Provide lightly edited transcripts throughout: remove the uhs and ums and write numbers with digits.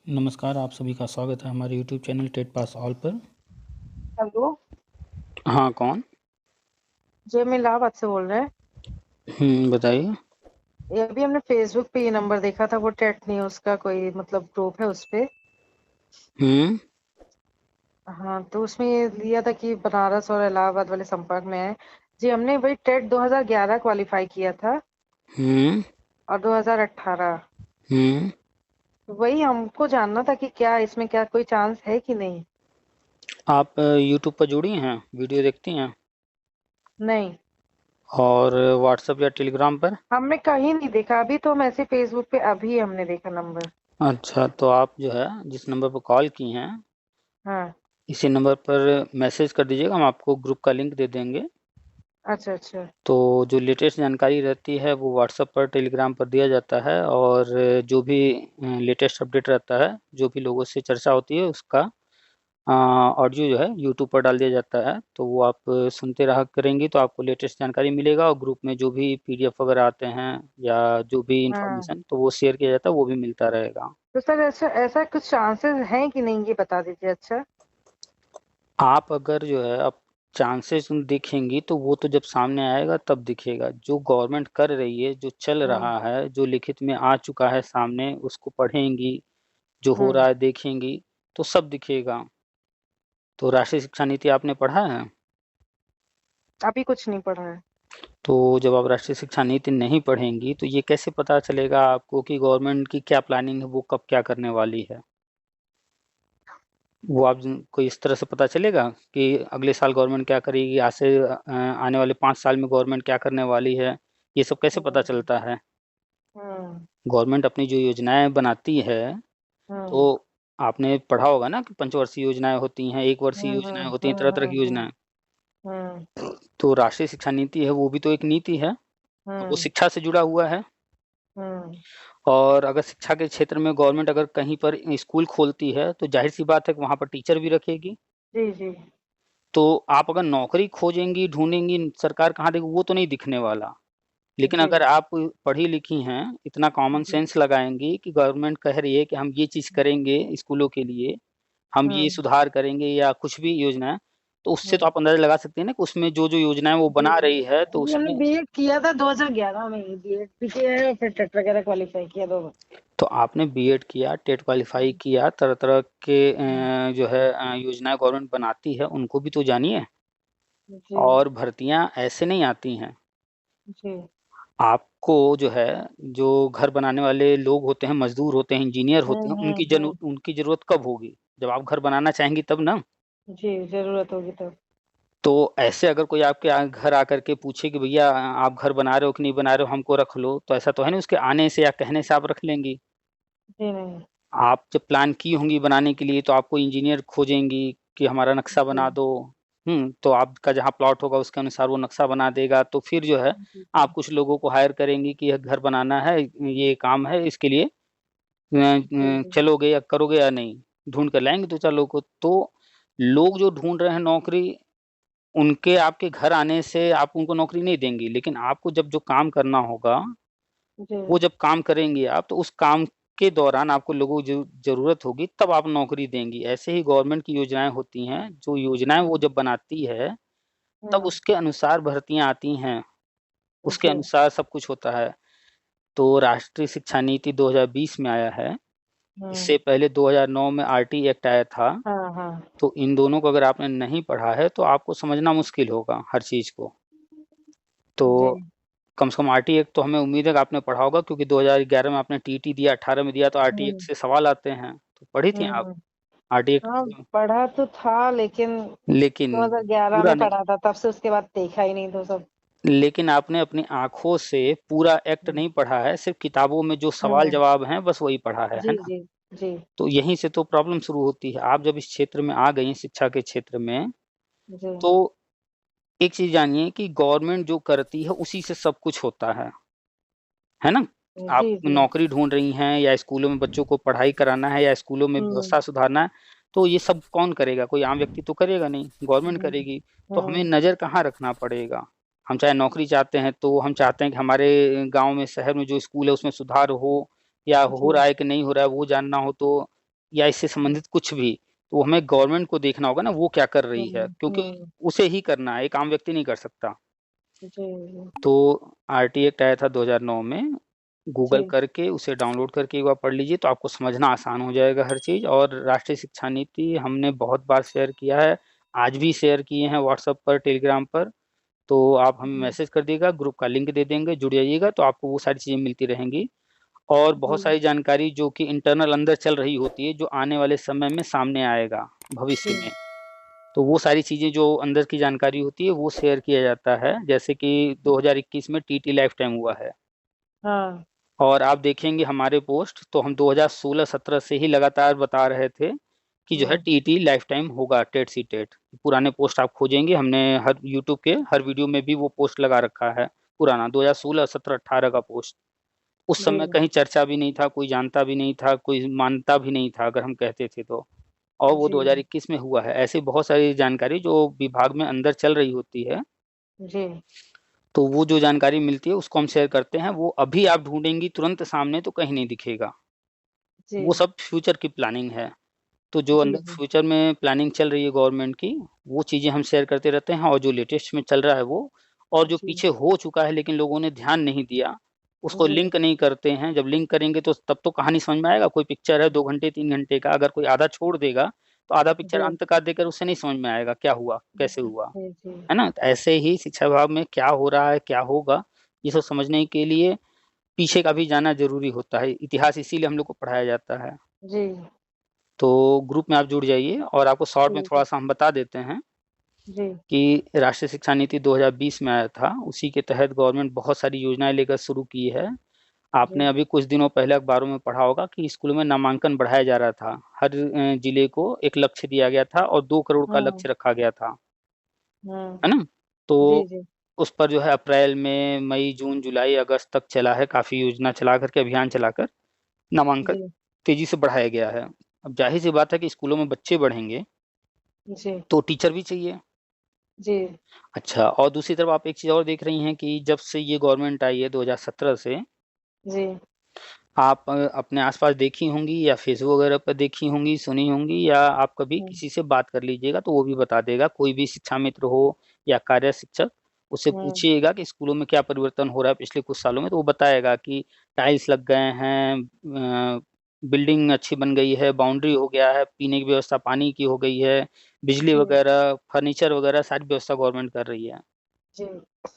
नमस्कार, आप सभी का स्वागत है हमारे YouTube channel TET pass all पर। हेलो। हाँ, कौन? जी, हम इलाहाबाद से बोल रहे हैं। बताइए। ये अभी हमने फेसबुक पे ये नंबर देखा था, वो टेट न्यूज़ का कोई मतलब ग्रुप है उस पे। हुँ, हाँ, तो उसमें ये दिया था कि बनारस और इलाहाबाद वाले संपर्क में है। जी, हमने वही टेट 2011 क्वालिफाई किया था हुँ, और 2018। हुँ। वही हमको जानना था कि क्या इसमें क्या कोई चांस है कि नहीं? आप यूट्यूब पर जुड़ी हैं? वीडियो देखती हैं? नहीं, और व्हाट्सएप या टेलीग्राम पर? हमने कहीं नहीं देखा। अभी तो हम ऐसे फेसबुक पे अभी हमने देखा नंबर। अच्छा, तो आप जो है जिस नंबर पर कॉल की हैं, हाँ। इसी नंबर पर मैसेज कर दीजिएगा, हम आपको ग्रुप का लिंक दे देंगे। अच्छा, अच्छा। तो जो लेटेस्ट जानकारी रहती है वो व्हाट्सएप पर, टेलीग्राम पर दिया जाता है, और जो भी लेटेस्ट अपडेट रहता है, जो भी लोगों से चर्चा होती है उसका ऑडियो जो है यूट्यूब पर डाल दिया जाता है। तो वो आप सुनते रहा करेंगी तो आपको लेटेस्ट जानकारी मिलेगा, और ग्रुप में जो भी पीडीएफ वगैरह आते हैं या जो भी हाँ, इंफॉर्मेशन तो वो शेयर किया जाता है, वो भी मिलता रहेगा। तो सर ऐसा ऐसा कुछ चांसेस हैं कि नहीं, ये बता दीजिए। अच्छा। आप अगर जो है अब चांसेस देखेंगी तो वो तो जब सामने आएगा तब दिखेगा। जो गवर्नमेंट कर रही है, जो चल हम्म, रहा है, जो लिखित में आ चुका है सामने, उसको पढ़ेंगी, जो हो हम्म। रहा है देखेंगी, तो सब दिखेगा। तो राष्ट्रीय शिक्षा नीति आपने पढ़ा है? अभी कुछ नहीं पढ़ा है। तो जब आप राष्ट्रीय शिक्षा नीति नहीं पढ़ेंगी तो ये कैसे पता चलेगा आपको कि गवर्नमेंट की क्या प्लानिंग है, वो कब क्या करने वाली है? वो आप को इस तरह से पता चलेगा कि अगले साल गवर्नमेंट क्या करेगी, आज से आने वाले 5 साल में गवर्नमेंट क्या करने वाली है, ये सब कैसे पता हम्म, चलता है? हम्म, गवर्नमेंट अपनी जो योजनाएं बनाती है, तो हम्म, आपने पढ़ा होगा ना कि पंचवर्षीय योजनाएं होती हैं, एक वर्षीय हम्म, योजनाएं हम्म, होती हैं, तरह तरह हम्म, की योजनाएं। हम्म, तो राष्ट्रीय शिक्षा नीति है, वो भी तो एक नीति है, वो हम्म, शिक्षा से जुड़ा हुआ है। हम्म। और अगर शिक्षा के क्षेत्र में गवर्नमेंट अगर कहीं पर स्कूल खोलती है तो ज़ाहिर-सी बात है कि वहाँ पर टीचर भी रखेगी। जी, जी। तो आप अगर नौकरी खोजेंगी, ढूँढेंगी, सरकार कहाँ देगी वो तो नहीं दिखने वाला। लेकिन जी, अगर आप पढ़ी-लिखी हैं, इतना कॉमन जी। सेंस लगाएँगी कि गवर्नमेंट कह रही है कि हम ये चीज़ करेंगे स्कूलों के लिए, हम ये हम्म, सुधार करेंगे या कुछ भी योजना है, तो उससे तो हम्म। आप अंदाज़ा लगा सकते हैं ना कि उसमें जो-जो योजनाएँ वो जी, बना रही है तो जी, हमने उसमें। बीएड किया था 2011 में ही। बीएड भी किया है और फिर टेट वगैरह क्वालिफाई किया दोनों। तो आपने बीएड किया, टेट क्वालीफाई किया, तरह-तरह के हम्म, जो है योजनाएँ गवर्नमेंट बनाती है, उनको भी तो जानिए। जी, और भर्तियाँ ऐसे नहीं आती हैं। जी। आपको जो है, जो घर बनाने वाले लोग होते हैं, मज़दूर होते हैं, इंजीनियर होते हम्म, हैं, हम्म, हम्म। उनकी ज़रूरत कब होगी? जब आप घर बनाना चाहेंगी तब ना। जी, जरूरत होगी तब। तो ऐसे अगर कोई आपके घर आकर के पूछे कि भैया आप घर बना रहे हो कि नहीं बना रहे हो, हमको रख लो, तो ऐसा तो है नहीं उसके आने से या कहने से आप रख लेंगी। जी नहीं। आप जब प्लान की होंगी बनाने के लिए तो आपको इंजीनियर खोजेंगी कि हमारा नक्शा जी, बना दो। तो आपका जहाँ प्लॉट होगा उसके अनुसार वो नक्शा बना देगा। तो फिर जो है जी, आप जी, कुछ लोगों को हायर करेंगी कि यह घर बनाना है, ये काम है, इसके लिए जी, जी। चलोगे या करोगे या नहीं? ढूँढ कर लाएँगे 2-4 लोगों को। तो लोग जो ढूँढ रहे हैं नौकरी, उनके आपके घर आने से आप उनको नौकरी नहीं देंगी। लेकिन आपको जब जो काम करना होगा, जी, वो जब काम करेंगी आप, तो उस काम के दौरान आपको लोगों की ज़रूरत होगी, तब आप नौकरी देंगी। ऐसे ही गवर्नमेंट की योजनाएँ होती हैं, जो योजनाएँ वो जब बनाती है, तब हम्म, उसके अनुसार भर्तियाँ आती हैं, उसके जी। अनुसार सब कुछ होता है। तो राष्ट्रीय शिक्षा नीति 2020 में आया है, हम्म। इससे पहले 2009 में आरटी एक्ट आया था। हाँ, हाँ। तो इन दोनों को अगर आपने नहीं पढ़ा है, तो आपको समझना मुश्किल होगा हर चीज़ को। तो जी। कम से कम आरटी एक्ट तो हमें उम्मीद है कि आपने पढ़ा होगा, क्योंकि 2011 में आपने टीईटी दिया, 18 में दिया, तो आरटी एक्ट हम्म, से सवाल आते हैं। तो पढ़ी थी आप हम्म। आरटी हाँ, एक्ट? पढ़ा तो था लेकिन लेकिन 2011 पूरा में नहीं। पढ़ा था, तब से उसके बाद देखा ही नहीं तो सब। लेकिन आपने अपनी आँखों से पूरा एक्ट हम्म, नहीं पढ़ा है, सिर्फ़ किताबों में जो हम्म। सवाल-जवाब हैं, बस वही पढ़ा है जी, ना? जी, जी, तो यहीं से तो प्रॉब्लम शुरू होती है। आप जब इस क्षेत्र में आ गई हैं, शिक्षा के क्षेत्र में, जी, तो एक चीज़ जानिए कि गवर्नमेंट जो करती है, उसी से सब कुछ होता है ना? आप जी, जी। नौकरी ढूँढ रही हैं या स्कूलों में बच्चों को पढ़ाई कराना है या स्कूलों में हम्म, व्यवस्था सुधारना है, तो ये सब कौन करेगा? कोई आम व्यक्ति तो करेगा नहीं, गवर्नमेंट हम्म, करेगी। तो हमें हम्म, नज़र कहाँ रखना पड़ेगा? हम चाहे नौकरी चाहते हैं, तो हम चाहते हैं कि हमारे गाँव में, शहर में जो स्कूल है, उसमें सुधार हो, या हो जी, रहा है कि नहीं हो रहा है, वो जानना हो। तो या इससे संबंधित कुछ भी, तो हमें गवर्नमेंट को देखना होगा ना वो क्या कर रही है, क्योंकि उसे ही करना है, एक आम व्यक्ति नहीं कर सकता। जी, तो आरटी एक्ट आया था 2009 में, गूगल जी, करके उसे डाउनलोड करके एक बार पढ़ लीजिए तो आपको समझना आसान हो जाएगा हर चीज़। और राष्ट्रीय शिक्षा नीति हमने बहुत बार शेयर किया है, आज भी शेयर किए हैं व्हाट्सएप पर, टेलीग्राम पर। तो आप हमें जी, मैसेज कर दिएगा, ग्रुप का लिंक दे देंगे, जुड़ जाइएगा तो आपको वो सारी चीज़ें मिलती रहेंगी। और बहुत जी, सारी जानकारी जो कि इंटरनल अंदर चल रही होती है, जो आने वाले समय में सामने आएगा भविष्य जी, में, तो वो सारी चीज़ें जो अंदर की जानकारी होती है वो शेयर किया जाता है। जैसे कि 2021 में टीटी लाइफ टाइम हुआ है, हाँ, और आप देखेंगे हमारे पोस्ट तो हम 2016-17 से ही लगातार बता रहे थे कि जो है हम्म, टीटी लाइफ टाइम होगा, टेट सी टेट। पुराने पोस्ट आप खोजेंगे, हमने हर यूट्यूब के हर वीडियो में भी वो पोस्ट लगा रखा है, पुराना 2016-17-18 का पोस्ट। उस जी, समय कहीं चर्चा भी नहीं था, कोई जानता भी नहीं था, कोई मानता भी नहीं था अगर हम कहते थे तो। और वो जी, 2021 में हुआ है। ऐसी बहुत सारी जानकारी जो विभाग में अंदर चल रही होती है, जी, तो वो जो जानकारी मिलती है उसको हम शेयर करते हैं। वो अभी आप ढूँढेंगी तुरंत सामने तो कहीं नहीं दिखेगा। जी, वो सब फ्यूचर की प्लानिंग है। तो जो जी, अंदर फ्यूचर में प्लानिंग चल रही है गवर्नमेंट की, वो चीज़ें हम शेयर करते रहते हैं, और जो लेटेस्ट में चल रहा है वो, और जो जी, पीछे हो चुका है लेकिन लोगों ने ध्यान नहीं दिया, उसको जी, लिंक नहीं करते हैं। जब लिंक करेंगे तो तब तो कहानी समझ में आएगा। कोई पिक्चर है 2 घंटे 3 घंटे का, अगर कोई आधा छोड़ देगा, तो आधा पिक्चर जी, अंत का देकर उसे नहीं समझ में आएगा क्या हुआ, कैसे हुआ, जी, जी, है ना? तो ऐसे ही शिक्षा विभाग में क्या हो रहा है, क्या होगा, ये सब समझने के लिए पीछे का भी जाना ज़रूरी होता है। इतिहास इसीलिए हम लोग को पढ़ाया जाता है। जी, तो ग्रुप में आप जुड़ जाइए, और आपको शॉर्ट में जी, थोड़ा-सा हम बता देते हैं जी, कि राष्ट्रीय शिक्षा नीति 2020 में आया था, उसी के तहत गवर्नमेंट बहुत सारी योजनाएँ लेकर शुरू की है। जी, आपने अभी कुछ दिनों पहले अखबारों में पढ़ा होगा कि स्कूलों में नामांकन बढ़ाया जा रहा था। हर जिले को एक लक्ष्य दिया गया था और 2 करोड़ का हाँ, लक्ष्य रखा गया था, हाँ, है ना? तो जी, जी, उस पर जो है अप्रैल में, मई, जून, जुलाई, अगस्त तक चला है, काफ़ी योजना चला कर के, अभियान चलाकर नामांकन जी, तेज़ी से बढ़ाया गया है। अब ज़ाहिर-सी बात है कि स्कूलों में बच्चे बढ़ेंगे, जी, तो टीचर भी चाहिए। जी, अच्छा, और दूसरी तरफ आप एक चीज़ और देख रही हैं कि जब से ये गवर्नमेंट आई है 2017 से, जी, आप अपने आस-पास देखी होंगी या फ़ेसबुक वगैरह पे देखी होंगी, सुनी होंगी, या आप कभी हुँ, किसी से बात कर लीजिएगा तो वो भी बता देगा। कोई भी शिक्षा मित्र हो या कार्य शिक्षक, उससे हुँ, पूछिएगा कि स्कूलों में क्या परिवर्तन हो रहा है पिछले कुछ सालों में, तो वो बताएगा कि टाइल्स लग गए हैं, बिल्डिंग अच्छी बन गई है, बाउंड्री हो गया है, पीने की व्यवस्था पानी की हो गई है, बिजली जी, वगैरह, फर्नीचर वगैरह सारी व्यवस्था गवर्नमेंट कर रही है। जी,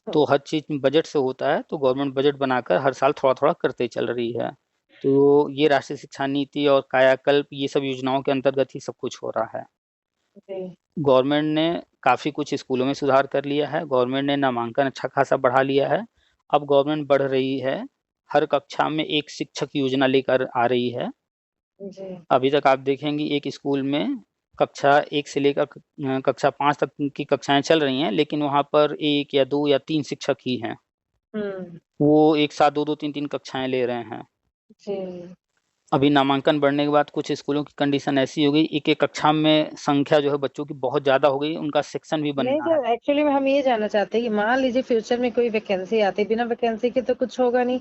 तो हर चीज़ बजट से होता है, तो गवर्नमेंट बजट बनाकर हर साल थोड़ा-थोड़ा करते चल रही है। तो ये राष्ट्रीय शिक्षा नीति और कायाकल्प, ये सब योजनाओं के अंतर्गत ही सब कुछ हो रहा है। जी, गवर्नमेंट ने काफ़ी कुछ स्कूलों में सुधार कर लिया है, गवर्नमेंट ने नामांकन अच्छा खासा बढ़ा लिया है। अब गवर्नमेंट बढ़ रही है, हर कक्षा में एक शिक्षक योजना लेकर आ रही है। जी, अभी तक आप देखेंगी एक स्कूल में कक्षा 1 से लेकर कक्षा 5 तक की कक्षाएँ चल रही हैं, लेकिन वहाँ पर 1 या 2 या 3 शिक्षक ही हैं। हुँ, वो एक साथ 2-2 3-3 कक्षाएँ ले रहे हैं। जी। अभी नामांकन बढ़ने के बाद कुछ स्कूलों की कंडीशन ऐसी हो गई, एक-एक कक्षा में संख्या जो है बच्चों की बहुत ज़्यादा हो गई, उनका सेक्शन भी नहीं बनना तो है। एक्चुअली में हम ये जानना चाहते हैं कि मान लीजिए फ्यूचर में कोई वैकेंसी आती है, बिना वैकेंसी के तो कुछ होगा नहीं।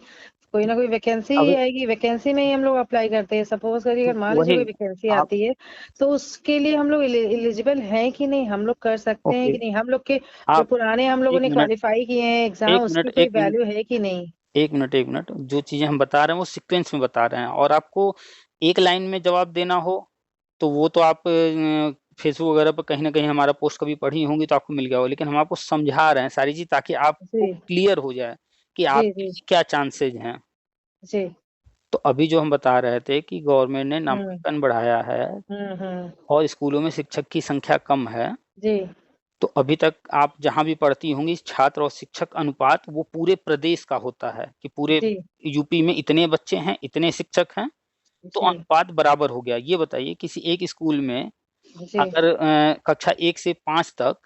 कोई ना कोई वैकेंसी ही अब आएगी, वैकेंसी में ही हम लोग अप्लाई करते हैं। सपोज़ करिए अगर मान लीजिए वही कोई वैकेंसी आप आती है, तो उसके लिए हम लोग एलिजिबल हैं कि नहीं? हम लोग कर सकते हैं ओके, कि नहीं? हम लोग के जो आप पुराने हम लोगों 1 ने मिनट, क्वालीफाई किए हैं 1 एग्ज़ाम मिनट, उसकी कोई 1 मिनट, वैल्यू है कि नहीं? 1 मिनट, 1 मिनट, जो चीज़ें हम बता रहे हैं वो सीक्वेंस में बता रहे हैं, और आपको एक लाइन में जवाब देना हो, तो वो तो आप फेसबुक वगैरह पे कहीं न कहीं हमारा पोस्ट कभी पढ़ी होंगी तो आपको मिल गया होगा। लेकिन हम आपको समझा रहे हैं सारी चीज़, ताकि आपको जी, क्लियर हो जाए कि जी, आपके जी, लिए क्या चांसेज़ हैं। जी। तो अभी जो हम बता रहे थे कि गवर्नमेंट ने हुँ, नामांकन बढ़ाया है हुँ, हुँ। और स्कूलों में शिक्षक की संख्या कम है, जी, तो अभी तक आप जहाँ भी पढ़ती होंगी, छात्र और शिक्षक अनुपात वो पूरे प्रदेश का होता है कि पूरे जी, यूपी में इतने बच्चे हैं, इतने शिक्षक हैं, तो जी, अनुपात बराबर हो गया। ये बताइए किसी एक स्कूल में जी। अगर कक्षा 1 से 5 तक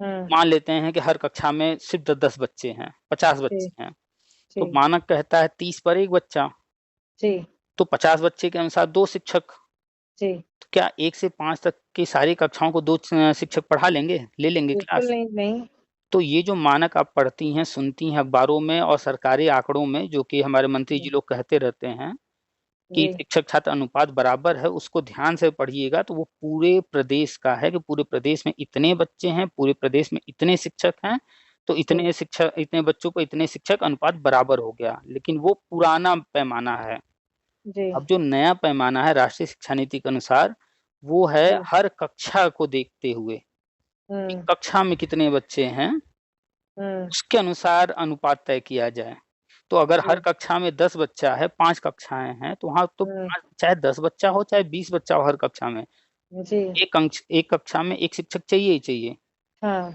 हुँ, मान लेते हैं कि हर कक्षा में सिर्फ़ 10-10 बच्चे हैं, 50 जी, बच्चे हैं, तो जी, मानक कहता है 30 पर 1 बच्चा, जी, तो 50 बच्चे के अनुसार 2 शिक्षक। जी। तो क्या 1 से 5 तक की सारी कक्षाओं को 2 शिक्षक पढ़ा लेंगे? ले लेंगे बिल्कुल क्लास? नहीं, नहीं। तो ये जो मानक आप पढ़ती हैं, सुनती हैं अखबारों में और सरकारी आंकड़ों में, जो कि हमारे मंत्री जी हुँ, लोग कहते रहते हैं, कि जी, शिक्षक-छात्र अनुपात बराबर है, उसको ध्यान से पढ़िएगा तो वो पूरे प्रदेश का है कि पूरे प्रदेश में इतने बच्चे हैं, पूरे प्रदेश में इतने शिक्षक हैं, तो जी, इतने बच्चों को इतने शिक्षक अनुपात बराबर हो गया। लेकिन वो पुराना पैमाना है। जी, अब जो नया पैमाना है राष्ट्रीय शिक्षा नीति के अनुसार, वो है जी, हर कक्षा को देखते हुए, कि हुँ, कक्षा में कितने बच्चे हैं, हुँ, उसके अनुसार अनुपात तय किया जाए। तो अगर हर जी, कक्षा में 10 बच्चा है, 5 कक्षाएँ हैं, तो वहाँ तो हुँ, 5 चाहे 10 बच्चा हो, चाहे 20 बच्चा हो हर कक्षा में, जी, एक कक्षा में 1 शिक्षक चाहिए ही चाहिए। हाँ,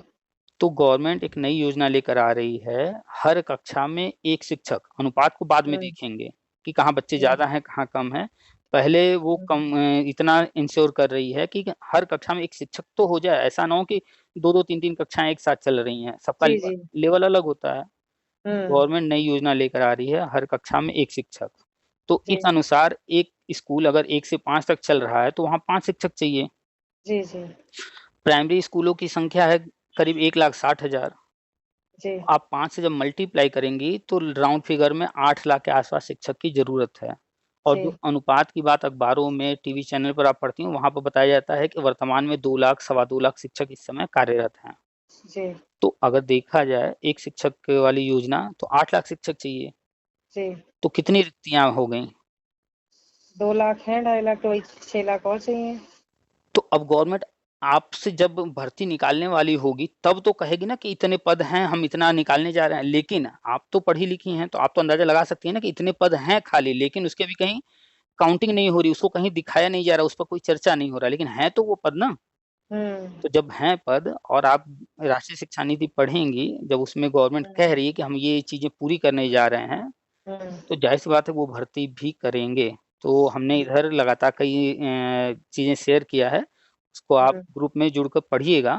तो गवर्नमेंट एक नई योजना लेकर आ रही है, हर कक्षा में 1 शिक्षक, अनुपात को बाद में हुँ, देखेंगे कि कहाँ बच्चे जी, ज़्यादा हैं, कहाँ कम हैं। पहले वो हुँ, इतना इंश्योर कर रही है कि हर कक्षा में 1 शिक्षक तो हो जाए, ऐसा ना हो कि 2-2 3-3 कक्षाएँ एक साथ चल रही हैं, सबका जी, जी, लेवल अलग होता है। हुँ, गवर्नमेंट नई योजना लेकर आ रही है, हर कक्षा में 1 शिक्षक। तो जी, इस अनुसार एक स्कूल अगर 1 से 5 तक चल रहा है, तो वहाँ 5 शिक्षक चाहिए। जी, जी, प्राइमरी स्कूलों की संख्या है करीब 1,60,000। जी, आप 5 से जब मल्टीप्लाई करेंगी, तो राउंड फिगर में 8 लाख के आस-पास शिक्षक की ज़रूरत है। और जो जी, अनुपात की बात अखबारों में, टीवी चैनल पर आप पढ़ती हैं, वहाँ पर बताया जाता है कि वर्तमान में 2 लाख, सवा 2 लाख शिक्षक इस समय कार्यरत हैं। जी, तो अगर देखा जाए, एक शिक्षक वाली योजना, तो 8 लाख शिक्षक चाहिए। जी, तो कितनी रिक्तियाँ हो गईं? 2 लाख हैं, 2.5 लाख तो वही 6 लाख और चाहिए। तो अब गवर्नमेंट आपसे जब भर्ती निकालने वाली होगी, तब तो कहेगी ना कि इतने पद हैं, हम इतना निकालने जा रहे हैं। लेकिन आप तो पढ़ी-लिखी हैं, तो आप तो अंदाज़ा लगा सकती हैं ना कि इतने पद हैं खाली, लेकिन उसके भी कहीं काउंटिंग नहीं हो रही, उसको कहीं दिखाया नहीं जा रहा, उस पर कोई चर्चा नहीं हो रहा, लेकिन हैं तो वो पद ना। हुँ, तो जब हैं पद और आप राष्ट्रीय शिक्षा नीति पढ़ेंगी, जब उसमें गवर्नमेंट हुँ, कह रही है कि हम ये चीज़ें पूरी करने जा रहे हैं, हुँ, तो ज़ाहिर-सी बात है वो भर्ती भी करेंगे। तो हमने जी, इधर लगातार कई चीज़ें शेयर किया है, उसको आप हुँ, ग्रुप में जुड़कर पढ़िएगा।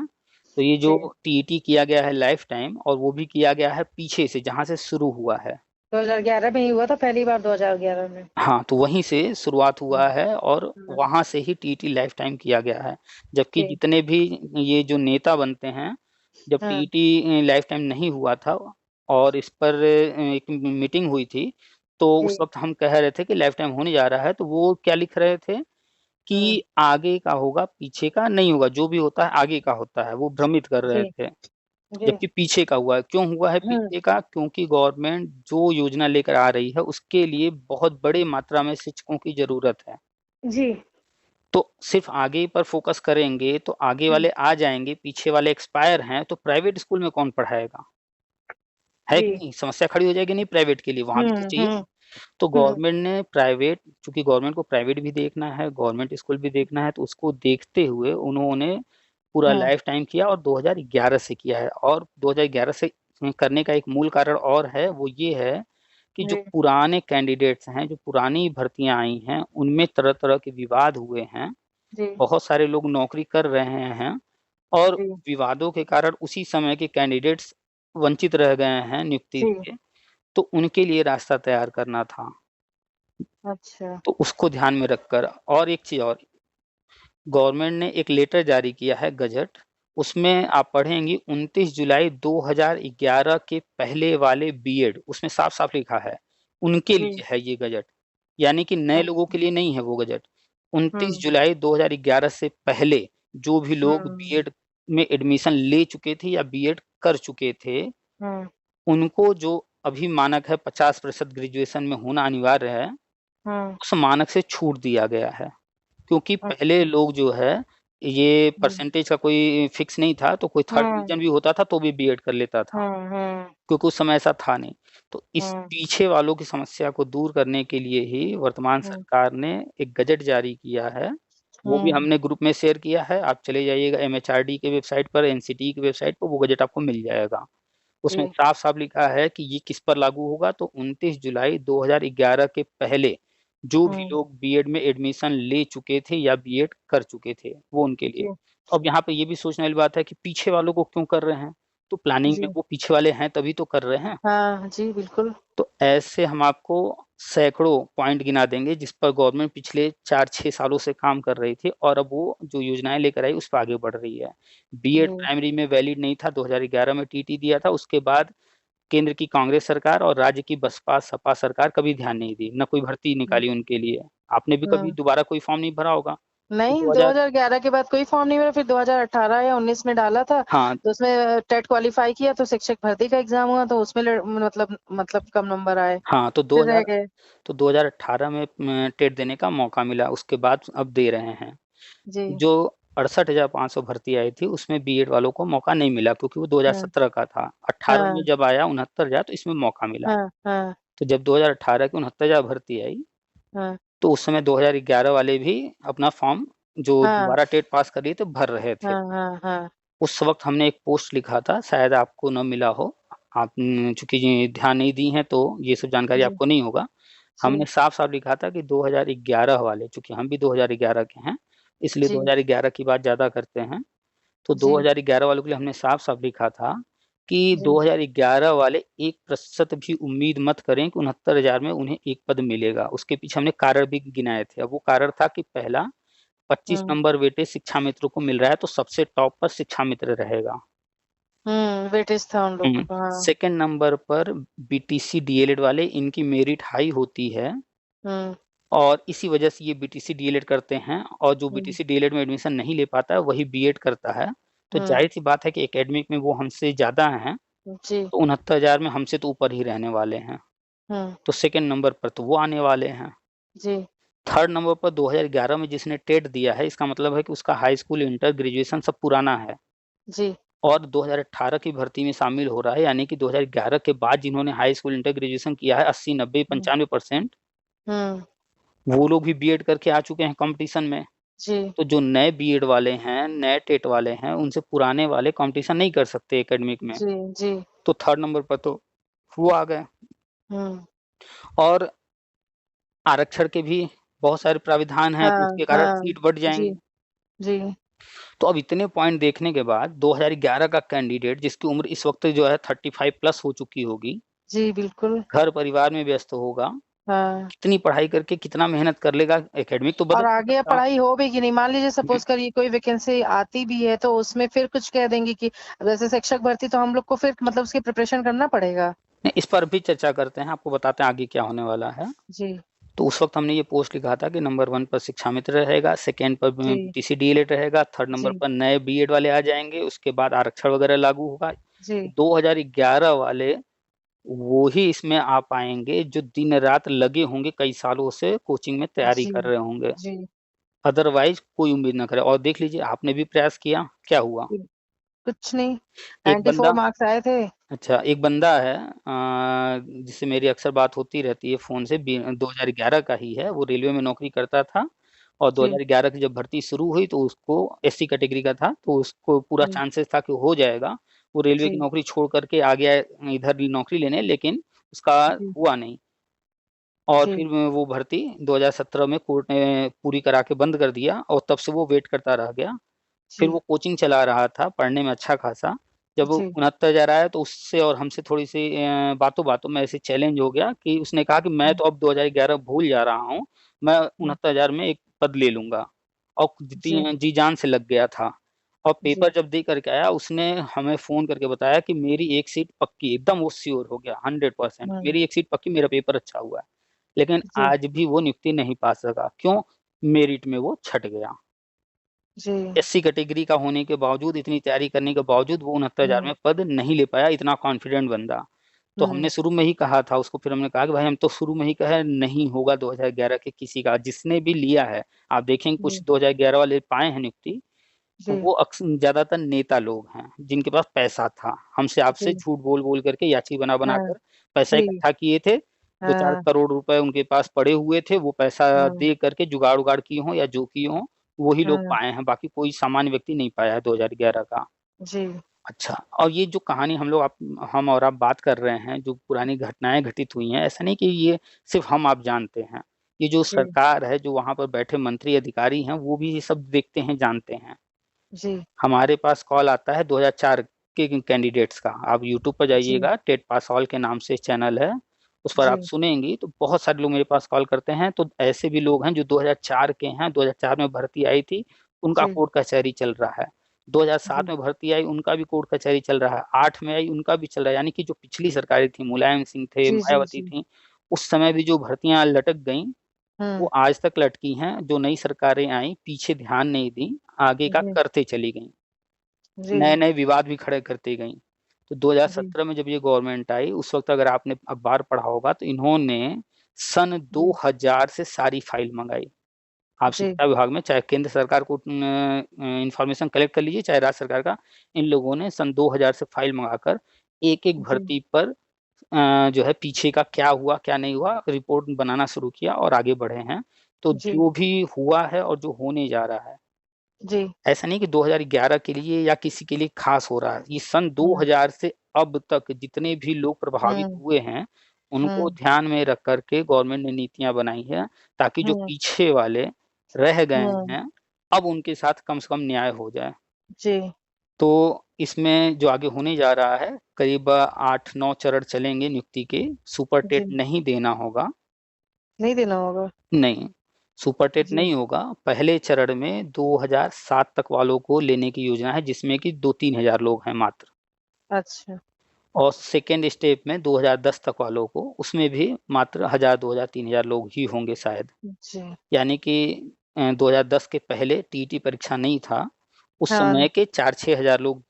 तो ये जो जी, टीईटी किया गया है लाइफ टाइम और वो भी किया गया है पीछे से, जहाँ से शुरू हुआ है। 2011 में ही हुआ था पहली बार 2011 में। हाँ, तो वहीं से शुरुआत हुँ, हुआ है और हुँ, वहाँ से ही टीईटी लाइफ टाइम किया गया है। जबकि जी, जितने भी ये जो नेता बनते हैं, जब हाँ, टीईटी लाइफ टाइम नहीं हुआ था और इस पर एक मीटिंग हुई थी, तो जी, उस वक़्त हम कह रहे थे कि लाइफ टाइम होने जा रहा है, तो वो क्या लिख रहे थे हुँ, कि आगे का होगा, पीछे का नहीं होगा, जो भी होता है आगे का होता है, वो भ्रमित कर रहे जी, थे। जी, जबकि पीछे का हुआ है, क्यों हुआ है हुँ, पीछे का? क्योंकि गवर्नमेंट जो योजना लेकर आ रही है, उसके लिए बहुत बड़ी मात्रा में शिक्षकों की ज़रूरत है। जी, तो सिर्फ़ आगे पर फ़ोकस करेंगे, तो आगे हुँ, वाले आ जाएँगे, पीछे वाले एक्सपायर हैं, तो प्राइवेट स्कूल में कौन पढ़ाएगा? है जी, कि नहीं? समस्या खड़ी हो जाएगी नहीं प्राइवेट के लिए, वहाँ भी तो हुँ, चाहिए। हुँ, तो हुँ, गवर्नमेंट ने प्राइवेट चूँकि गवर्नमेंट को प्राइवेट भी देखना है, गवर्नमेंट स्कूल भी देखना है, तो उसको देखते हुए उन्होंने पूरा हुँ, लाइफ टाइम किया और 2011 से किया है और 2011 से करने का एक मूल कारण और है, वो ये है कि जो जी, पुराने कैंडिडेट्स हैं, जो पुरानी भर्तियाँ आई हैं, उनमें तरह-तरह के विवाद हुए हैं। जी, बहुत सारे लोग नौकरी कर रहे हैं और जी, विवादों के कारण उसी समय के कैंडिडेट्स वंचित रह गए हैं नियुक्ति जी, से, तो उनके लिए रास्ता तैयार करना था। अच्छा, तो उसको ध्यान में रखकर और एक चीज़ और, गवर्नमेंट ने एक लेटर जारी किया है गज़ट, उसमें आप पढ़ेंगी 29 जुलाई 2011 के पहले वाले बीएड, उसमें साफ-साफ लिखा है, उनके जी, लिए है ये गज़ट, यानी कि नए लोगों के अच्छा, लिए नहीं है वो गज़ट। 29 हुँ, जुलाई 2011 से पहले जो भी लोग हुँ, बीएड में एडमिशन ले चुके थे या बीएड कर चुके थे, हुँ, उनको जो अभी मानक है 50% ग्रेजुएशन में होना अनिवार्य है, हुँ, उस मानक से छूट दिया गया है। क्योंकि पहले अच्छा, लोग जो है, ये हुँ, परसेंटेज का कोई फिक्स नहीं था, तो कोई थर्ड हुँ, डिवीज़न भी होता था, तो भी बीएड कर लेता था, हुँ, हुँ, क्योंकि उस समय ऐसा था नहीं। तो इस हुँ, पीछे वालों की समस्या को दूर करने के लिए ही वर्तमान हुँ, सरकार ने एक गज़ट जारी किया है, वो भी हुँ, हमने ग्रुप में शेयर किया है, आप चले जाइएगा एमएचआरडी की वेबसाइट पर, एनसीटीई की वेबसाइट पर, वो गज़ट आपको मिल जाएगा। उसमें जी, साफ-साफ लिखा है कि ये किस पर लागू होगा, तो 29 जुलाई 2011 के पहले जो भी हुँ, लोग बीएड में एडमिशन ले चुके थे या बीएड कर चुके थे, वो उनके लिए। जी, तो अब यहाँ पे ये भी सोचने वाली बात है कि पीछे वालों को क्यों कर रहे हैं? तो प्लानिंग में जी, वो पीछे वाले हैं तभी तो कर रहे हैं। हाँ, जी, बिल्कुल, तो ऐसे हम आपको सैकड़ों पॉइंट गिना देंगे जिस पर गवर्नमेंट पिछले 4-6 सालों से काम कर रही थी और अब वो जो योजनाएँ लेकर आई उस पे आगे बढ़ रही है। बीएड जी, प्राइमरी में वैलिड नहीं था, 2011 में टीटी दिया था, उसके बाद केंद्र की कांग्रेस सरकार और राज्य की बसपा सपा सरकार कभी ध्यान नहीं दी, न कोई भर्ती निकाली उनके लिए। आपने भी कभी दोबारा कोई फॉर्म नहीं भरा होगा। नहीं, 2000 2011 के बाद कोई फॉर्म नहीं भरा, फिर 2018 या 19 में डाला था, हाँ तो उसमें टेट क्वालिफाई किया, तो शिक्षक भर्ती का एग्जाम हुआ, तो उसमें मतलब कम नंबर आए, हाँ तो फिर रह 2000 गए। तो 2018 में टेट देने का मौका मिला, उसके बाद अब दे रहे हैं। जी। जो 68,500 भर्ती आई थी उसमें बीएड वालों को मौका नहीं मिला, क्योंकि वो हाँ 2017 का था। 18 में हाँ जब आया 69,000, तो इसमें मौका मिला। हाँ हाँ तो जब 2018 की 69,000 भर्ती आई, हाँ तो उस समय 2011 वाले भी अपना फॉर्म, जो हाँ दोबारा टेट पास कर लिए थे, भर रहे थे। हाँ हाँ हाँ उस वक्त हमने एक पोस्ट लिखा था, शायद आपको न मिला हो, आप चूंकि ये ध्यान नहीं दी हैं तो ये सब जानकारी जी आपको नहीं होगा। हमने जी साफ साफ लिखा था कि 2011 वाले, चूंकि हम भी 2011 के हैं, इसलिए जी 2011 की बात ज्यादा करते हैं। तो जी 2011 वालों के लिए हमने साफ साफ लिखा था कि जी 2011 वाले 1% भी उम्मीद मत करें कि 69,000 में उन्हें एक पद मिलेगा। उसके पीछे हमने कारण भी गिनाए थे। अब वो कारण था कि पहला, 25 हम्म नंबर वेटेज शिक्षा मित्र को मिल रहा है, तो सबसे टॉप पर शिक्षा मित्र रहेगा। वेटेज था उन लोगों का, हाँ। सेकंड नंबर पर बीटीसी डीएलएड वाले, इनकी मेरिट हाई होती है, हम्म और इसी वजह से ये बीटीसी डीएलएड करते हैं। और जो हम्म बीटीसी डीएलएड में एडमिशन नहीं ले पाता है वही बीएड करता है। तो हम्म जाहिर सी बात है कि एकेडमिक में वो हमसे ज्यादा हैं, जी तो 69,000 में हमसे तो ऊपर ही रहने वाले हैं। हम्म तो सेकंड नंबर पर तो वो आने वाले हैं। जी थर्ड नंबर पर 2011 में जिसने टेट दिया है, इसका मतलब है कि उसका हाई स्कूल, इंटर, ग्रेजुएशन सब पुराना है, जी और 2018 की भर्ती में शामिल हो रहा है। यानी कि 2011 के बाद जिन्होंने हाई स्कूल, इंटर, ग्रेजुएशन किया है, 80, 90, हम्म 95%, हम्म, वो लोग भी बीएड करके आ चुके हैं कंपटीशन में। जी तो जो नए बीएड वाले हैं, नए टेट वाले हैं, उनसे पुराने वाले कंपटीशन नहीं कर सकते एकेडमिक में। जी जी तो थर्ड नंबर पर तो वो आ गए। हम्म और आरक्षण के भी बहुत सारे प्राविधान हैं, तो हाँ उसके कारण हाँ सीट बढ़ जी जाएंगी। जी तो अब इतने पॉइंट देखने के बाद 2011 का कैंडिडेट, जिसकी उम्र इस वक्त जो है 35 प्लस हो चुकी होगी, जी बिल्कुल, घर परिवार में व्यस्त होगा, हाँ। कितनी पढ़ाई करके कितना मेहनत कर लेगा, एकेडमिक तो बदल और नहीं आगे सकता। पढ़ाई हो भी कि नहीं, मान लीजिए हम्म, सपोज करिए कोई वैकेंसी आती भी है, तो उसमें फिर कुछ कह देंगे कि वैसे शिक्षक भर्ती, तो हम लोग को फिर मतलब उसकी प्रिपरेशन करना पड़ेगा। नहीं, इस पर भी चर्चा करते हैं, आपको बताते हैं आगे क्या होने वाला है। जी तो उस वक्त हमने ये पोस्ट लिखा था कि नंबर 1 पर शिक्षा मित्र रहेगा, सेकंड पर जी बीटीसी डीएलएड रहेगा, थर्ड नंबर जी पर नए बीएड वाले आ जाएंगे, उसके बाद आरक्षण वगैरह लागू होगा। जी 2011 वाले वो ही इसमें आ पाएंगे जो दिन रात लगे होंगे, कई सालों से कोचिंग में तैयारी जी कर रहे होंगे। जी अदरवाइज कोई उम्मीद ना करे। और देख लीजिए, आपने भी प्रयास किया, क्या हुआ। कुछ नहीं, एक 94 बंदा, मार्क्स आए थे। अच्छा एक बंदा है, जिससे मेरी अक्सर बात होती रहती है फोन से, 2011 का ही है, वो रेलवे में नौकरी करता था। और जी 2011 की जब भर्ती शुरू हुई तो उसको, एससी कैटेगरी का था, तो उसको पूरा जी चांसेस था कि हो जाएगा। वो रेलवे की जी नौकरी छोड़ करके आ गया इधर नौकरी लेने, लेकिन उसका जी हुआ नहीं। और जी फिर वो भर्ती 2017 में कोर्ट ने पूरी करा के बंद कर दिया, और तब से वो वेट करता रह गया। फिर जी वो कोचिंग चला रहा था, पढ़ने में अच्छा खासा। जब वो जी 69,000 आया तो उससे और हमसे थोड़ी सी बातों बातों में ऐसे चैलेंज हो गया कि उसने कहा कि मैं तो अब 2011 भूल जा रहा हूँ, मैं 69,000 में एक पद ले लूंगा। और जी जी जान से लग गया था। और जी पेपर जब दे करके आया, उसने हमें फोन करके बताया कि मेरी एक सीट पक्की, एकदम वो श्योर हो गया 100%, हम्म, मेरी एक सीट पक्की, मेरा पेपर अच्छा हुआ है। लेकिन जी आज भी वो नियुक्ति नहीं पा सका। क्यों? मेरिट में वो छट गया। जी एससी कैटेगरी का होने के बावजूद, इतनी तैयारी करने के बावजूद, वो 69,000 हम्म में पद नहीं ले पाया, इतना कॉन्फिडेंट बंदा। तो हम्म हमने शुरू में ही कहा था उसको, फिर हमने कहा कि भाई हम तो शुरू में ही कहे नहीं होगा 2011 के किसी का, जिसने भी लिया है। आप देखेंगे कुछ जी 2011 वाले पाए हैं नियुक्ति, जी वो अक्सर ज्यादातर नेता लोग हैं जिनके पास पैसा था, हमसे आपसे जी झूठ बोल बोल करके, याची बना बना हाँ कर पैसा जी इकट्ठा किए थे। 2-4 हाँ करोड़ रुपए उनके पास पड़े हुए थे, वो पैसा हाँ दे करके जुगाड़ उगाड़ किए हों या जो किए हों, वही लोग हाँ पाए हैं, बाकी कोई सामान्य व्यक्ति नहीं पाया है 2011 का। जी अच्छा, और ये जो कहानी हम और आप बात कर रहे हैं, जो पुरानी घटनाएं घटित हुई हैं, ऐसा नहीं कि ये सिर्फ हम आप जानते हैं। ये जो जी सरकार है, जो वहां पर बैठे मंत्री अधिकारी हैं, वो भी ये सब देखते हैं, जानते हैं। जी हमारे पास कॉल आता है 2004 के कैंडिडेट्स का। आप यूट्यूब पर जी जाइएगा, टेट पास ऑल के नाम से चैनल है, उस पर आप जी सुनेंगी तो बहुत सारे लोग मेरे पास कॉल करते हैं। तो ऐसे भी लोग हैं जो 2004 के हैं, 2004 में भर्ती आई थी, उनका जी कोर्ट कचहरी चल रहा है। 2007 जी में भर्ती आई, उनका भी कोर्ट कचहरी चल रहा है, 8 में आई, उनका भी चल रहा है। यानी कि जो पिछली सरकारें थी, मुलायम सिंह थे, जी जी मायावती जी। थी, उस समय भी जो भर्तियां लटक गईं, वो हम्म। आज तक लटकी हैं। जो नई सरकारें आई, पीछे ध्यान नहीं दी, आगे का जी करते चली गईं, जी नए नए विवाद भी खड़े करती गईं। तो जी 2017 में जब ये गवर्नमेंट आई, उस वक्त अगर आपने अखबार पढ़ा होगा तो इन्होंने सन जी 2000 से सारी फाइल मंगाई। आप जी शिक्षा विभाग में चाहे केंद्र सरकार को इंफॉर्मेशन कलेक्ट कर लीजिए, चाहे राज्य सरकार का, इन लोगों ने सन 2000 से फाइल मंगाकर एक एक जी भर्ती पर जो है पीछे का क्या हुआ क्या नहीं हुआ रिपोर्ट बनाना शुरू किया और आगे बढ़े हैं। तो जी जो भी हुआ है और जो होने जा रहा है, जी। ऐसा नहीं कि 2011 के लिए या किसी के लिए खास हो रहा है, ये सन हम्म 2000 से अब तक जितने भी लोग प्रभावित हम्म हुए हैं, उनको हम्म ध्यान में रख करके गवर्नमेंट ने नीतियां बनाई है, ताकि जो हम्म पीछे वाले रह गए हम्म। हैं, अब उनके साथ कम से कम न्याय हो जाए। जी तो इसमें जो आगे होने जा रहा है, करीब 8-9 चरण चलेंगे नियुक्ति के। सुपर टेट जी। नहीं देना होगा। नहीं देना होगा। नहीं, सुपर टेट जी। नहीं होगा। पहले चरण में 2007 तक वालों को लेने की योजना है, जिसमें कि 2-3 हजार लोग हैं मात्र। अच्छा। और सेकेंड स्टेप में 2010 तक वालों को, उसमें भी मात्र 1000, 2000, 3000 लोग ही होंगे शायद। जी। यानी कि 2010 के पहले टीईटी परीक्षा नहीं था, उस हाँ। समय के 4-6 हजार लोग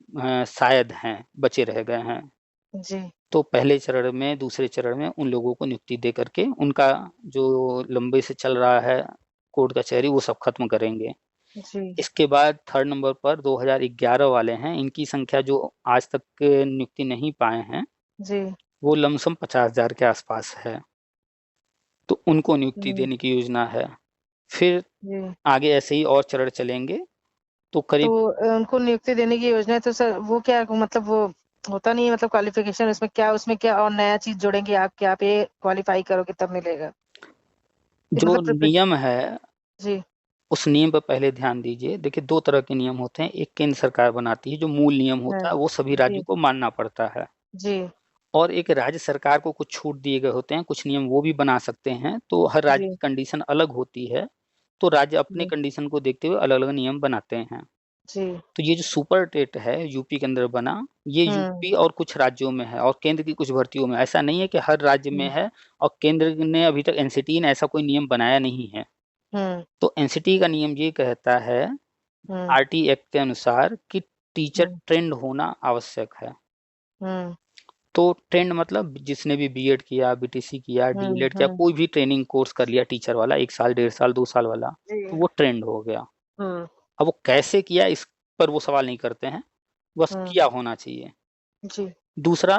शायद हैं, बचे रह गए हैं। जी तो पहले चरण में, दूसरे चरण में उन लोगों को नियुक्ति दे करके उनका जो लंबे से चल रहा है कोर्ट कचहरी, वो सब खत्म करेंगे। जी इसके बाद थर्ड नंबर पर 2011 वाले हैं। इनकी संख्या जो आज तक नियुक्ति नहीं पाए हैं, जी। वो लमसम 50,000 के आसपास है। तो उनको नियुक्ति हम्म। देने की योजना है। फिर जी। आगे ऐसे ही और चरण चलेंगे, तो तो करीब उनको नियुक्ति देने की योजना है, तो सर वो क्या मतलब वो होता नहीं है, मतलब क्वालिफिकेशन उसमें क्या और नया चीज जोड़ेंगे आप कि आप ये क्वालिफाई करोगे तब मिलेगा? ये जो मतलब नियम है, जी उस नियम पर पहले ध्यान दीजिए। देखिए, दो तरह के नियम होते हैं। एक केंद्र सरकार बनाती है, जो मूल नियम हाँ। होता है वो सभी जी राज्यों को मानना पड़ता है। जी और एक राज्य सरकार को कुछ छूट दिए गए होते हैं, कुछ नियम वो भी बना सकते हैं। तो हर राज्य जी की कंडीशन अलग होती है, तो राज्य अपने जी कंडीशन को देखते हुए अलग अलग नियम बनाते हैं। जी। तो ये जो सुपर टेट है यूपी के अंदर बना, ये हम्म यूपी और कुछ राज्यों में है और केंद्र की कुछ भर्तियों में। ऐसा नहीं है कि हर राज्य में हम्म है। और केंद्र ने अभी तक, एनसीटी ने ऐसा कोई नियम बनाया नहीं है। हम्म तो एनसीटी का नियम ये कहता है, हम्म आरटी एक्ट के अनुसार, कि टीचर हम्म ट्रेंड होना आवश्यक है। हम्म तो ट्रेंड मतलब जिसने भी बीएड किया, बीटीसी किया, डीएलएड किया, हम्म। कोई भी ट्रेनिंग कोर्स कर लिया टीचर वाला, 1 साल, 1.5 साल, 2 साल वाला, तो जी। वो ट्रेंड हो गया। हम्म अब वो कैसे किया, इस पर वो सवाल नहीं करते हैं, बस हम्म। किया होना चाहिए। जी दूसरा,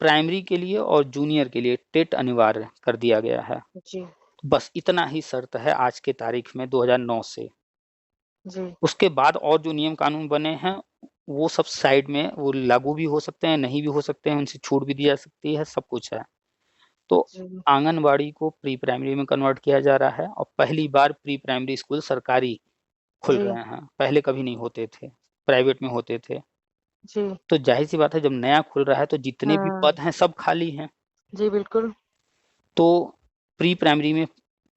प्राइमरी के लिए और जूनियर के लिए टेट अनिवार्य कर दिया गया है। जी बस इतना ही शर्त है आज के तारीख में, 2009 से। जी उसके बाद और जो नियम कानून बने हैं, वो सब साइड में, वो लागू भी हो सकते हैं, नहीं भी हो सकते हैं, उनसे छूट भी दी जा सकती है, सब कुछ है। तो जी आंगनबाड़ी को प्री प्राइमरी में कन्वर्ट किया जा रहा है, और पहली बार प्री प्राइमरी स्कूल सरकारी खुल जी रहे हैं। पहले कभी नहीं होते थे, प्राइवेट में होते थे। जी। तो जाहिर सी बात है, जब नया खुल रहा है तो जितने भी हाँ। पद हैं सब खाली हैं। जी बिल्कुल। तो प्री प्राइमरी में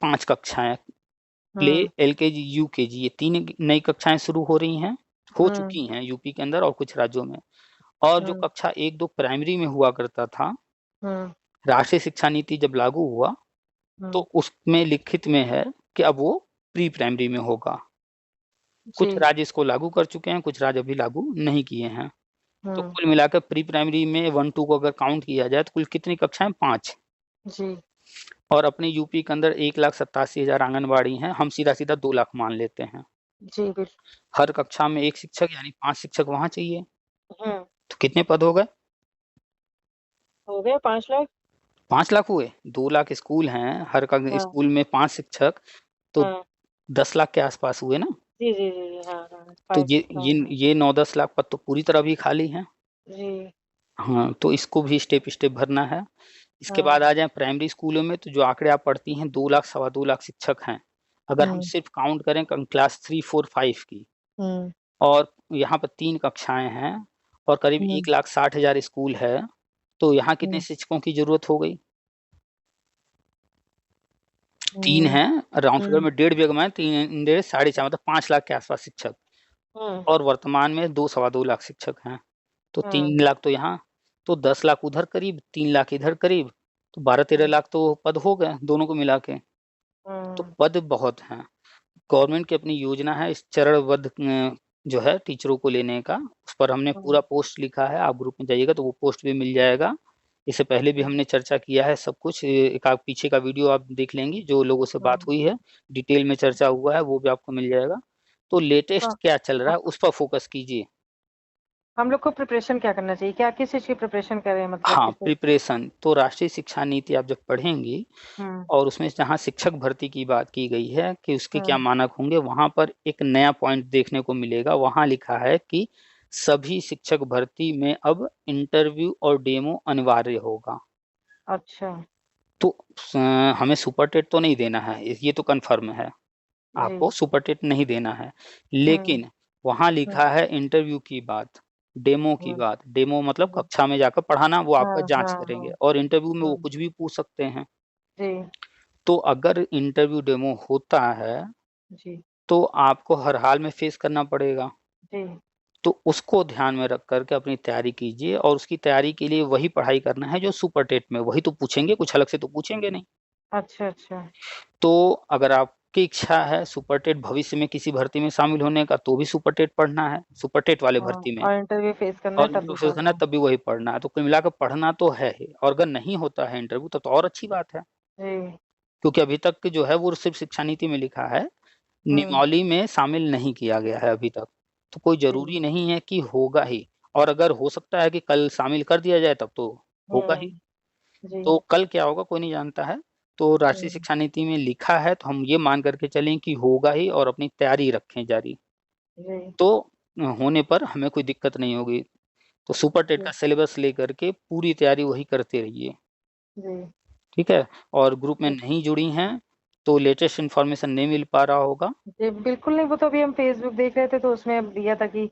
5 कक्षाएं, प्ले, हम्म एलकेजी, यूकेजी, ये 3 नई कक्षाएं शुरू हो रही हैं, हो हम्म चुकी हैं यूपी के अंदर और कुछ राज्यों में। और जो हम्म कक्षा 1-2 प्राइमरी में हुआ करता था, हम्म राष्ट्रीय शिक्षा नीति जब लागू हुआ, तो हम्म। उसमें लिखित में है कि अब वो प्री प्राइमरी में होगा। कुछ जी। राज्य इसको लागू कर चुके हैं, कुछ राज्य अभी लागू नहीं किए हैं। तो हम्म। कुल मिलाकर प्री प्राइमरी में 1-2 को अगर काउंट किया जाए, तो कुल कितनी कक्षाएं? 5। जी और अपने यूपी के अंदर 1,87,000 आंगनबाड़ी हैं, हम सीधा सीधा 2 लाख मान लेते हैं। जी बिल्कुल। हर कक्षा में एक शिक्षक, यानी 5 शिक्षक वहां चाहिए। हम्म। तो कितने पद हो गए? हो गए 5 लाख। 5 लाख हुए। 2 लाख स्कूल हैं, हर का हाँ स्कूल में 5 शिक्षक, तो हाँ। 10 लाख के आसपास हुए ना। जी जी जी जी। हाँ हाँ तो फाइव। ये 9-10 लाख पद तो पूरी तरह भी खाली हैं। जी। हाँ, तो इसको भी स्टेप स्टेप भरना है। इसके हाँ। बाद आ जाए प्राइमरी स्कूलों में, तो जो आंकड़े आप पढ़ती हैं, 2 लाख, 2.25 लाख शिक्षक हैं। अगर हम हम्म सिर्फ काउंट करें क्लास 3, 4, 5 की, हम्म और यहाँ पर 3 कक्षाएं हैं, और करीब हम्म 1,60,000 स्कूल है, तो यहाँ कितने हम्म शिक्षकों की जरूरत हो गई? 3 हम्म हैं, राउंड फिगर हम्म। में 1.5 भी अगमाएं, 3 1.5 4.5, मतलब 5 लाख के आसपास शिक्षक। और वर्तमान में 2 सवा 2 लाख शिक्षक हैं। तो 3 लाख तो यहाँ, तो 10 लाख उधर करीब, 3 लाख इधर करीब, तो 12-13 लाख तो पद हो गए दोनों को मिला के। तो पद बहुत हैं। गवर्नमेंट की अपनी योजना है इस चरणबद्ध जो है टीचरों को लेने का, उस पर हमने पूरा पोस्ट लिखा है, आप ग्रुप में जाइएगा तो वो पोस्ट भी मिल जाएगा। इससे पहले भी हमने चर्चा किया है सब कुछ, एक आप पीछे का वीडियो आप देख लेंगी, जो लोगों से बात हुई है, डिटेल में चर्चा हुआ है, वो भी आपको मिल जाएगा। तो लेटेस्ट क्या चल रहा है उस पर फोकस कीजिए। हम लोग को प्रिपरेशन क्या करना चाहिए, क्या किस चीज की प्रिपरेशन करें, मतलब हाँ, किस प्रिपरेशन तो राष्ट्रीय शिक्षा नीति आप जब पढ़ेंगी और उसमें जहाँ शिक्षक भर्ती की बात की गई है कि उसके क्या मानक होंगे, वहां पर एक नया पॉइंट देखने को मिलेगा। वहां लिखा है कि सभी शिक्षक भर्ती में अब इंटरव्यू और डेमो अनिवार्य होगा। अच्छा। तो हमें सुपर टेट तो नहीं देना है, ये तो कन्फर्म है, आपको सुपर टेट नहीं देना है, लेकिन वहां लिखा है इंटरव्यू की बात, डेमो की बात। डेमो मतलब कक्षा में जाकर पढ़ाना, वो आपका जांच करेंगे, और इंटरव्यू में वो कुछ भी पूछ सकते हैं। तो अगर इंटरव्यू डेमो होता है तो आपको हर हाल में फेस करना पड़ेगा। तो उसको ध्यान में रख करके अपनी तैयारी कीजिए, और उसकी तैयारी के लिए वही पढ़ाई करना है जो सुपर टेट में, वही तो पूछेंगे, कुछ अलग से तो पूछेंगे नहीं। अच्छा अच्छा। तो अगर आपकी इच्छा है सुपर टेट भविष्य में किसी भर्ती में शामिल होने का, तो भी सुपर टेट पढ़ना है, सुपर टेट वाले भर्ती में, और इंटरव्यू फेस करना है और तब भी इंटरव्यू करना पढ़ना है तब भी वही पढ़ना है। तो कुल मिलाकर पढ़ना तो है ही, और अगर नहीं होता है इंटरव्यू तब तो और अच्छी बात है, है। क्योंकि अभी तक जो है वो सिर्फ शिक्षा नीति में लिखा है, नियमावली में शामिल नहीं किया गया है अभी तक। तो कोई जरूरी नहीं है कि होगा ही, और अगर हो सकता है कि कल शामिल कर दिया जाए तब तो होगा ही। तो कल क्या होगा कोई नहीं जानता है। तो राष्ट्रीय शिक्षा नीति में लिखा है तो हम ये मान करके चलें कि होगा ही, और अपनी तैयारी रखें जारी, तो होने पर हमें कोई दिक्कत नहीं होगी। तो सुपर टेट का सिलेबस लेकर के पूरी तैयारी वही करते रहिए, ठीक है। और ग्रुप में नहीं जुड़ी हैं तो लेटेस्ट इन्फॉर्मेशन नहीं मिल पा रहा होगा। जी बिल्कुल नहीं, वो तो अभी हम फेसबुक देख रहे थे तो उसमें दिया था कि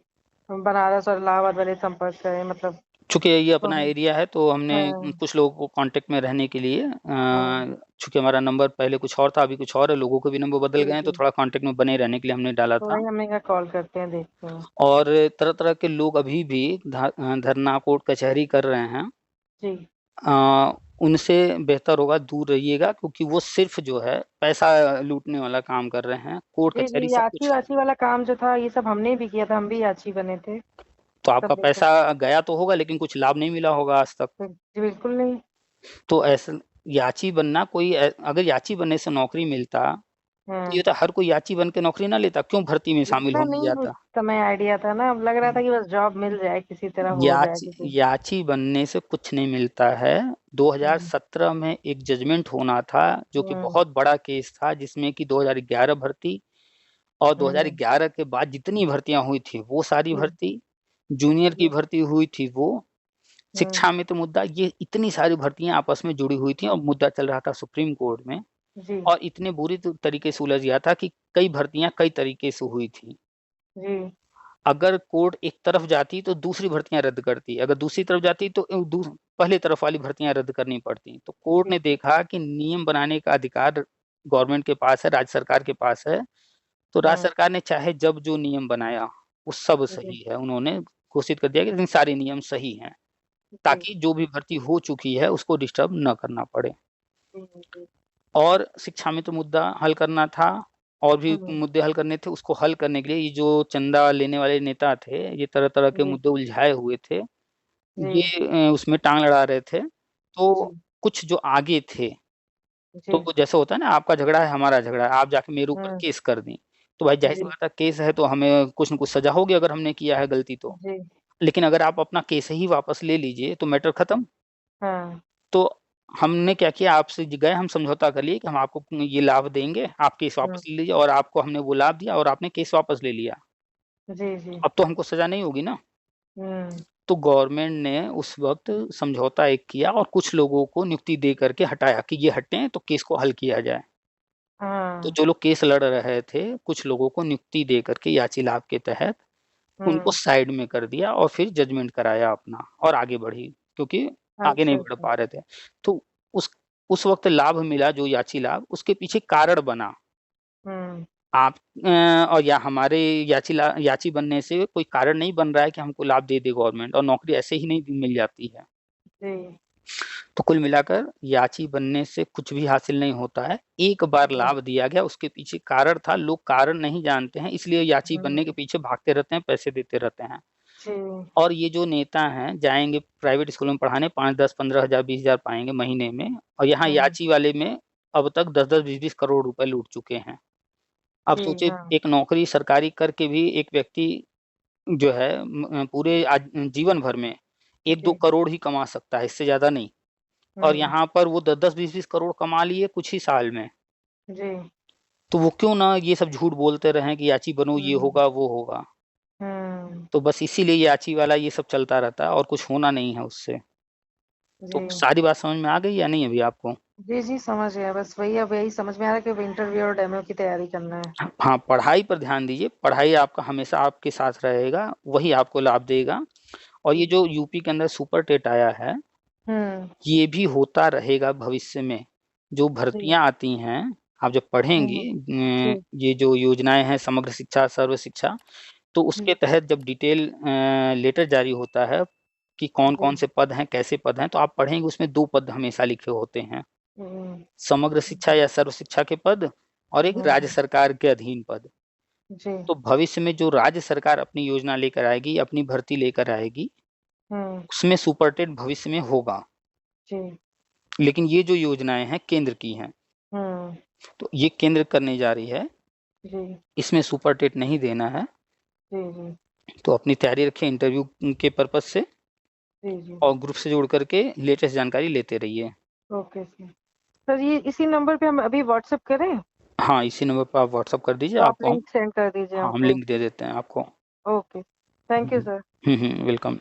बनारस और इलाहाबाद वाले संपर्क करें, मतलब चूंकि ये तो अपना एरिया है तो हमने हाँ कुछ लोगों को कांटेक्ट में रहने के लिए, हाँ चूंकि हमारा नंबर पहले कुछ और था अभी कुछ और है, लोगों के भी नंबर बदल गए हैं, तो जी। थोड़ा कांटेक्ट में बने रहने के लिए हमने डाला तो था। वही हमने कहा कॉल करते हैं, देखते हैं। और तरह तरह के लोग अभी भी धरना कोर्ट कचहरी कर रहे हैं, जी उनसे बेहतर होगा दूर रहिएगा, क्योंकि वो सिर्फ जो है पैसा लूटने वाला काम कर रहे हैं। कोर्ट जी कचहरी जी, सब याची कुछ, वाची वाला काम जो था ये सब हमने भी किया था, हम भी याची बने थे। तो सब आपका देखो, पैसा गया तो होगा लेकिन कुछ लाभ नहीं मिला होगा आज तक। जी बिल्कुल नहीं। तो ऐसा याची बनना कोई अगर याची बनने से नौकरी मिलता तो ये तो हर कोई याची बन के नौकरी ना लेता, क्यों भर्ती में शामिल इतना होने नहीं उस जाता। समय आइडिया था ना, अब लग रहा था कि बस जॉब मिल जाए, किसी तरह हो जाए याची किसी। याची बनने से कुछ नहीं मिलता है। 2017 में एक जजमेंट होना था जो कि हम्म बहुत बड़ा केस था, जिसमें कि 2011 भर्ती और हम्म 2011 के बाद जितनी भर्तियां हुई थी वो सारी हम्म भर्ती, जूनियर की भर्ती हुई थी वो, हम्म, शिक्षा में तो मुद्दा, ये इतनी सारी भर्तियां आपस में जुड़ी हुई थी और मुद्दा चल रहा था सुप्रीम कोर्ट में, जी और इतने बुरी तरीके से उलझ गया था कि कई भर्तियां कई तरीके से हुई थी। जी अगर कोर्ट एक तरफ जाती तो दूसरी भर्तियां रद्द करती, अगर दूसरी तरफ जाती तो पहले तरफ वाली भर्तियां रद्द करनी पड़ती। तो कोर्ट जी ने देखा कि नियम बनाने का अधिकार गवर्नमेंट के पास है, राज्य सरकार के पास है, तो राज्य सरकार ने चाहे जब जो नियम बनाया वो सब जी सही है, उन्होंने घोषित कर दिया कि इन सारे नियम सही हैं, जी ताकि जो भी भर्ती हो चुकी है उसको डिस्टर्ब न करना पड़े। जी और शिक्षा में तो मुद्दा हल करना था, और भी हम्म मुद्दे हल करने थे, उसको हल करने के लिए ये जो चंदा लेने वाले नेता थे, ये तरह तरह के जी मुद्दे उलझाए हुए थे, जी ये उसमें टांग लड़ा रहे थे। तो जी कुछ जो आगे थे, जी तो जैसे होता है ना, आपका झगड़ा है हमारा झगड़ा है, आप जाके मेरे ऊपर हम्म केस कर दी, तो भाई जाहिर सी जी बात है केस है तो हमें कुछ न कुछ सजा होगी अगर हमने किया है गलती तो। जी लेकिन अगर आप अपना केस ही वापस ले लीजिए तो मैटर खत्म। हाँ तो हमने क्या किया, आपसे गए, हम समझौता कर लिए कि हम आपको ये लाभ देंगे, आप केस हम्म वापस ले लीजिए, और आपको हमने वो लाभ दिया और आपने केस वापस ले लिया, जी जी अब तो हमको सजा नहीं होगी ना। हम्म तो गवर्नमेंट ने उस वक्त समझौता एक किया और कुछ लोगों को नियुक्ति दे करके हटाया कि ये हटें तो केस को हल किया जाए। तो हाँ जो लोग केस लड़ रहे थे, कुछ लोगों को नियुक्ति दे करके याची लाभ के तहत उनको हम्म साइड में कर दिया, और फिर जजमेंट कराया अपना और आगे बढ़ी, क्योंकि आगे नहीं अच्छा बढ़ अच्छा पा रहे थे। तो उस उस वक्त लाभ मिला जो याची लाभ, उसके पीछे कारण बना, हम्म आप और या हमारे याची बनने से कोई कारण नहीं बन रहा है कि हमको लाभ दे दे गवर्नमेंट, और नौकरी ऐसे ही नहीं मिल जाती है। जी तो कुल मिलाकर याची बनने से कुछ भी हासिल नहीं होता है। एक बार जी लाभ दिया गया, उसके पीछे कारण था, लोग कारण नहीं जानते हैं, इसलिए याची बनने के पीछे भागते रहते हैं, पैसे देते रहते हैं। जी और ये जो नेता हैं जाएंगे प्राइवेट स्कूलों में पढ़ाने, 5 10 15,000 20,000 पाएंगे महीने में, और यहाँ याची वाले में अब तक 10 10 20 20 करोड़ रुपए लूट चुके हैं। अब जी सोचिए, हाँ एक नौकरी सरकारी करके भी एक व्यक्ति जो है पूरे जीवन भर में 1-2 जी करोड़ ही कमा सकता है, इससे ज्यादा नहीं। और यहाँ पर वो 10 10 20 20 करोड़ कमा लिए कुछ ही साल में। जी तो वो क्यों ना ये सब झूठ बोलते रहें कि याची बनो, ये हम्म होगा वो होगा। हम्म तो बस इसीलिए याची वाला ये सब चलता रहता है, और कुछ होना नहीं है उससे। जी तो सारी बात समझ में आ गई या नहीं अभी आपको? जी जी समझ गया। बस वही अब यही समझ में आ रहा है कि अब इंटरव्यू और डेमो की तैयारी करना है। हाँ, पढ़ाई पर ध्यान दीजिए, पढ़ाई आपका हमेशा आपके साथ रहेगा, वही आपको लाभ देगा। और ये जो यूपी के अंदर सुपर टेट आया है, हम्म ये भी होता रहेगा भविष्य में। जो जी भर्तियां आती हैं, आप जब पढ़ेंगी हम्म जी ये जो योजनाएं हैं, समग्र शिक्षा, सर्व शिक्षा, तो उसके तहत जब डिटेल लेटर जारी होता है कि कौन जी कौन से पद हैं, कैसे पद हैं, तो आप पढ़ेंगे उसमें 2 पद हमेशा लिखे होते हैं। हम्म समग्र शिक्षा या सर्व शिक्षा के पद, और एक राज्य सरकार के अधीन पद। जी तो भविष्य में जो राज्य सरकार अपनी योजना लेकर आएगी, अपनी भर्ती लेकर आएगी, हम्म उसमें सुपर टेट भविष्य में होगा। जी लेकिन ये जो योजनाएं हैं केंद्र की हैं, हम्म तो ये केंद्र करने जा रही है, जी इसमें सुपर टेट नहीं देना है। जी जी तो अपनी तैयारी रखें इंटरव्यू के पर्पज से, जी जी और ग्रुप से जुड़ करके लेटेस्ट जानकारी लेते रहिए। Okay sir. सर ये इसी नंबर पे हम अभी व्हाट्सएप करें? हाँ, इसी नंबर पर आप व्हाट्सअप कर दीजिए, तो आप आपको हम लिंक सेंड कर दीजिए हाँ, हम हमको। लिंक दे देते हैं आपको। Okay, thank you sir. Welcome.